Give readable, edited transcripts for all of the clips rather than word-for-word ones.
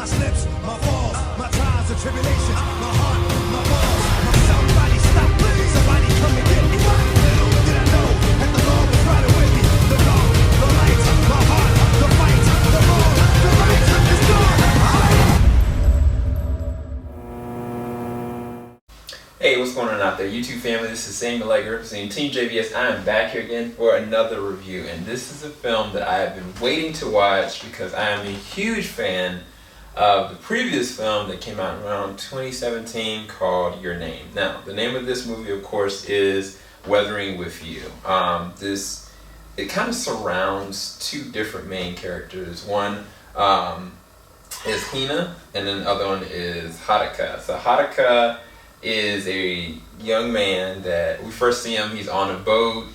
my slips, my falls, my trials and tribulations, my heart, my balls, my somebody stop me, somebody come and get me. Little did I know that the Lord was riding with me. The dark, the light, my heart, the fight, the wrong, the right is gone. Hey, what's going on out there, YouTube family? This is Samuel Legger representing Team JVS. I am back here again for another review, and this is a film that I have been waiting to watch because I am a huge fan of the previous film that came out around 2017 called Your Name. Now, the name of this movie, of course, is Weathering with You. It kind of surrounds two different main characters. One is Hina, and then the other one is Haruka. So Haruka is a young man that we first see him, he's on a boat,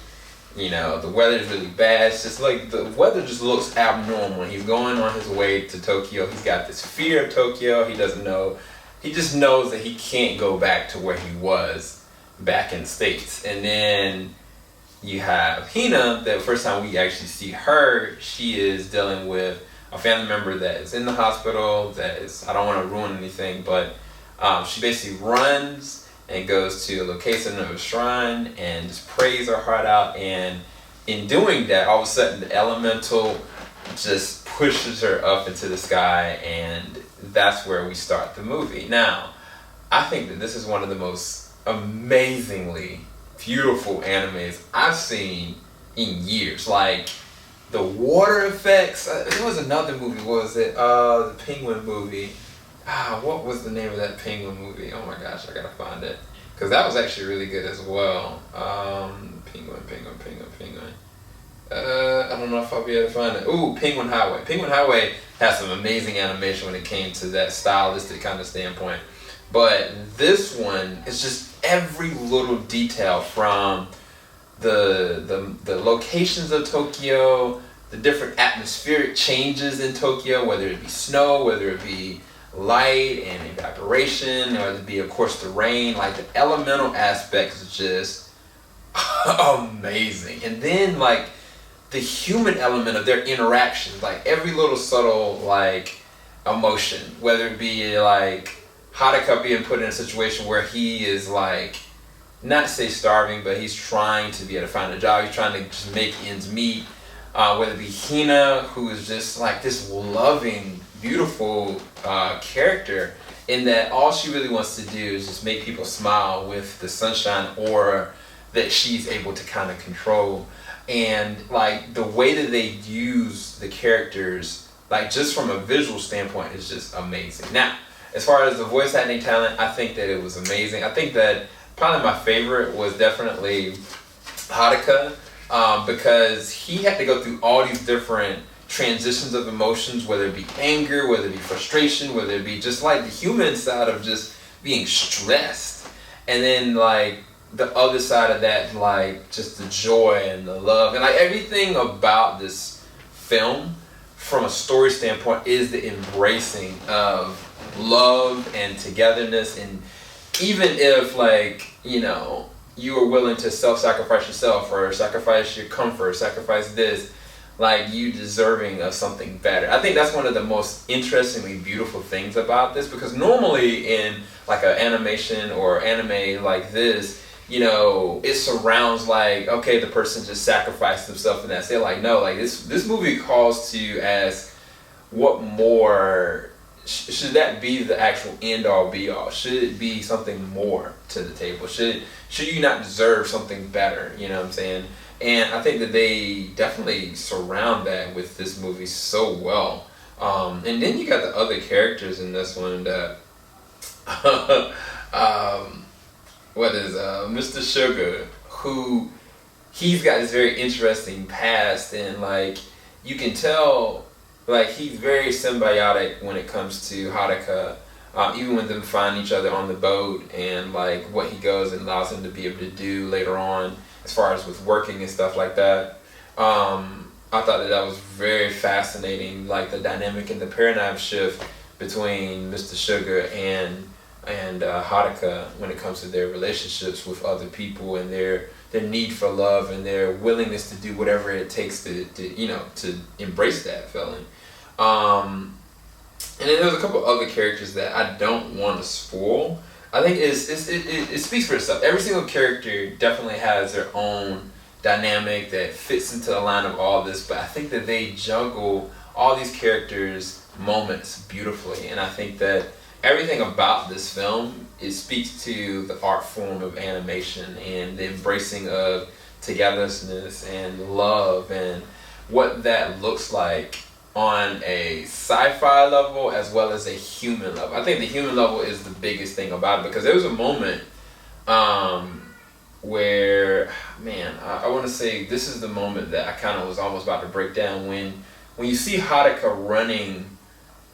you know, the weather's really bad. It's just like the weather just looks abnormal. He's going on his way to Tokyo. He's got this fear of Tokyo. He doesn't know, he just knows that he can't go back to where he was back in the States. And then you have Hina, the first time we actually see her, she is dealing with a family member that is in the hospital, that is, I don't want to ruin anything, but she basically runs and goes to a location of a shrine and just prays her heart out, and in doing that, all of a sudden the elemental just pushes her up into the sky, and that's where we start the movie. Now, I think that this is one of the most amazingly beautiful animes I've seen in years. Like, the water effects, there was another movie, what was it? The Penguin movie. What was the name of that Penguin movie? Oh my gosh, I gotta find it. Because that was actually really good as well. Penguin. I don't know if I'll be able to find it. Ooh, Penguin Highway. Penguin Highway has some amazing animation when it came to that stylistic kind of standpoint. But this one is just every little detail, from the locations of Tokyo, the different atmospheric changes in Tokyo, whether it be snow, whether it be light and evaporation, or it be, of course, the rain. Like, the elemental aspects is just amazing. And then, like, the human element of their interactions, like every little subtle, like, emotion, whether it be like Haruka being put in a situation where he is, like, not say starving, but he's trying to be able to find a job, he's trying to just make ends meet, whether it be Hina, who is just like this loving, beautiful character, in that all she really wants to do is just make people smile with the sunshine aura that she's able to kind of control. And like the way that they use the characters, like just from a visual standpoint, is just amazing. Now, as far as the voice acting talent, I think that it was amazing. I think that probably my favorite was definitely Haruka, because he had to go through all these different transitions of emotions, whether it be anger, whether it be frustration, whether it be just like the human side of just being stressed, and then like the other side of that, like just the joy and the love, and like everything about this film from a story standpoint is the embracing of love and togetherness. And even if, like, you know, you are willing to self-sacrifice yourself, or sacrifice your comfort, sacrifice this, like, you deserving of something better. I think that's one of the most interestingly beautiful things about this, because normally in like an animation or anime like this, you know, it surrounds like, okay, the person just sacrificed themselves and that's it. Like, no, like this movie calls to you as, what more should that be the actual end all be all? Should it be something more to the table? Should you not deserve something better? You know what I'm saying? And I think that they definitely surround that with this movie so well. And then you got the other characters in this one that, Mr. Sugar, who, he's got this very interesting past, and like you can tell, like he's very symbiotic when it comes to Haruka, even when them find each other on the boat, and like what he goes and allows him to be able to do later on as far as with working and stuff like that. I thought that was very fascinating, like the dynamic and the paradigm shift between Mr. Sugar and Haruka when it comes to their relationships with other people, and their need for love, and their willingness to do whatever it takes to you know, to embrace that feeling. And then there's a couple other characters that I don't want to spoil. I think it speaks for itself. Every single character definitely has their own dynamic that fits into the line of all this, but I think that they juggle all these characters' moments beautifully, and I think that everything about this film, it speaks to the art form of animation and the embracing of togetherness and love and what that looks like on a sci-fi level as well as a human level. I think the human level is the biggest thing about it, because there was a moment where, man, I want to say this is the moment that I kind of was almost about to break down when you see Haruka running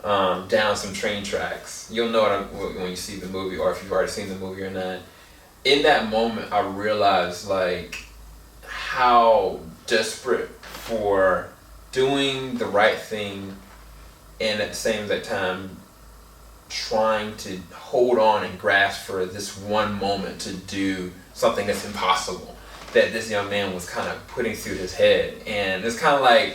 down some train tracks. You'll know when you see the movie, or if you've already seen the movie or not. In that moment, I realized like how desperate for doing the right thing, and at the same time trying to hold on and grasp for this one moment to do something that's impossible, that this young man was kind of putting through his head. And it's kind of like,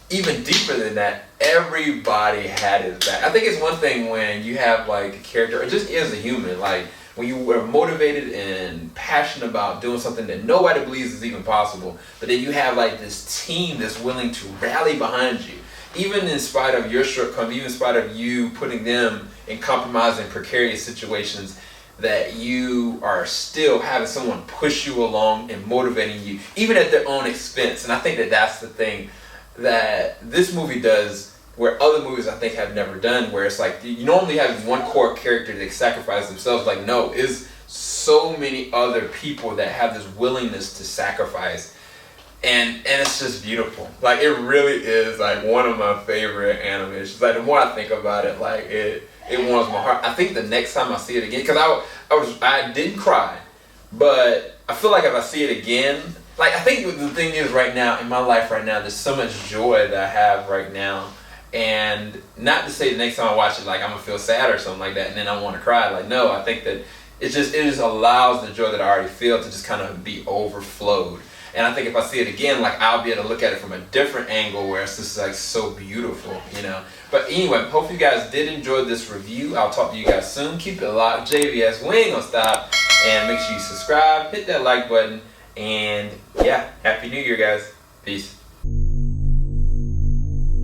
even deeper than that, everybody had his back. I think it's one thing when you have like a character, or just as a human, like when you were motivated and passionate about doing something that nobody believes is even possible, but then you have like this team that's willing to rally behind you, even in spite of your shortcomings, even in spite of you putting them in compromising, precarious situations, that you are still having someone push you along and motivating you, even at their own expense. And I think that that's the thing that this movie does, where other movies I think have never done, where it's like you normally have one core character that sacrifices themselves. Like, no, it's so many other people that have this willingness to sacrifice, and it's just beautiful. Like, it really is like one of my favorite animations. Like, the more I think about it, like it warms my heart. I think the next time I see it again, because I didn't cry, but I feel like if I see it again, like, I think the thing is right now in my life right now, there's so much joy that I have right now. And not to say the next time I watch it, like, I'm gonna feel sad or something like that, and then I want to cry. Like, no, I think that it just allows the joy that I already feel to just kind of be overflowed. And I think if I see it again, like, I'll be able to look at it from a different angle where it's just like so beautiful, you know. But anyway, hope you guys did enjoy this review. I'll talk to you guys soon. Keep it locked. JVS, we ain't gonna stop. And make sure you subscribe, hit that like button, and yeah, Happy New Year, guys. Peace.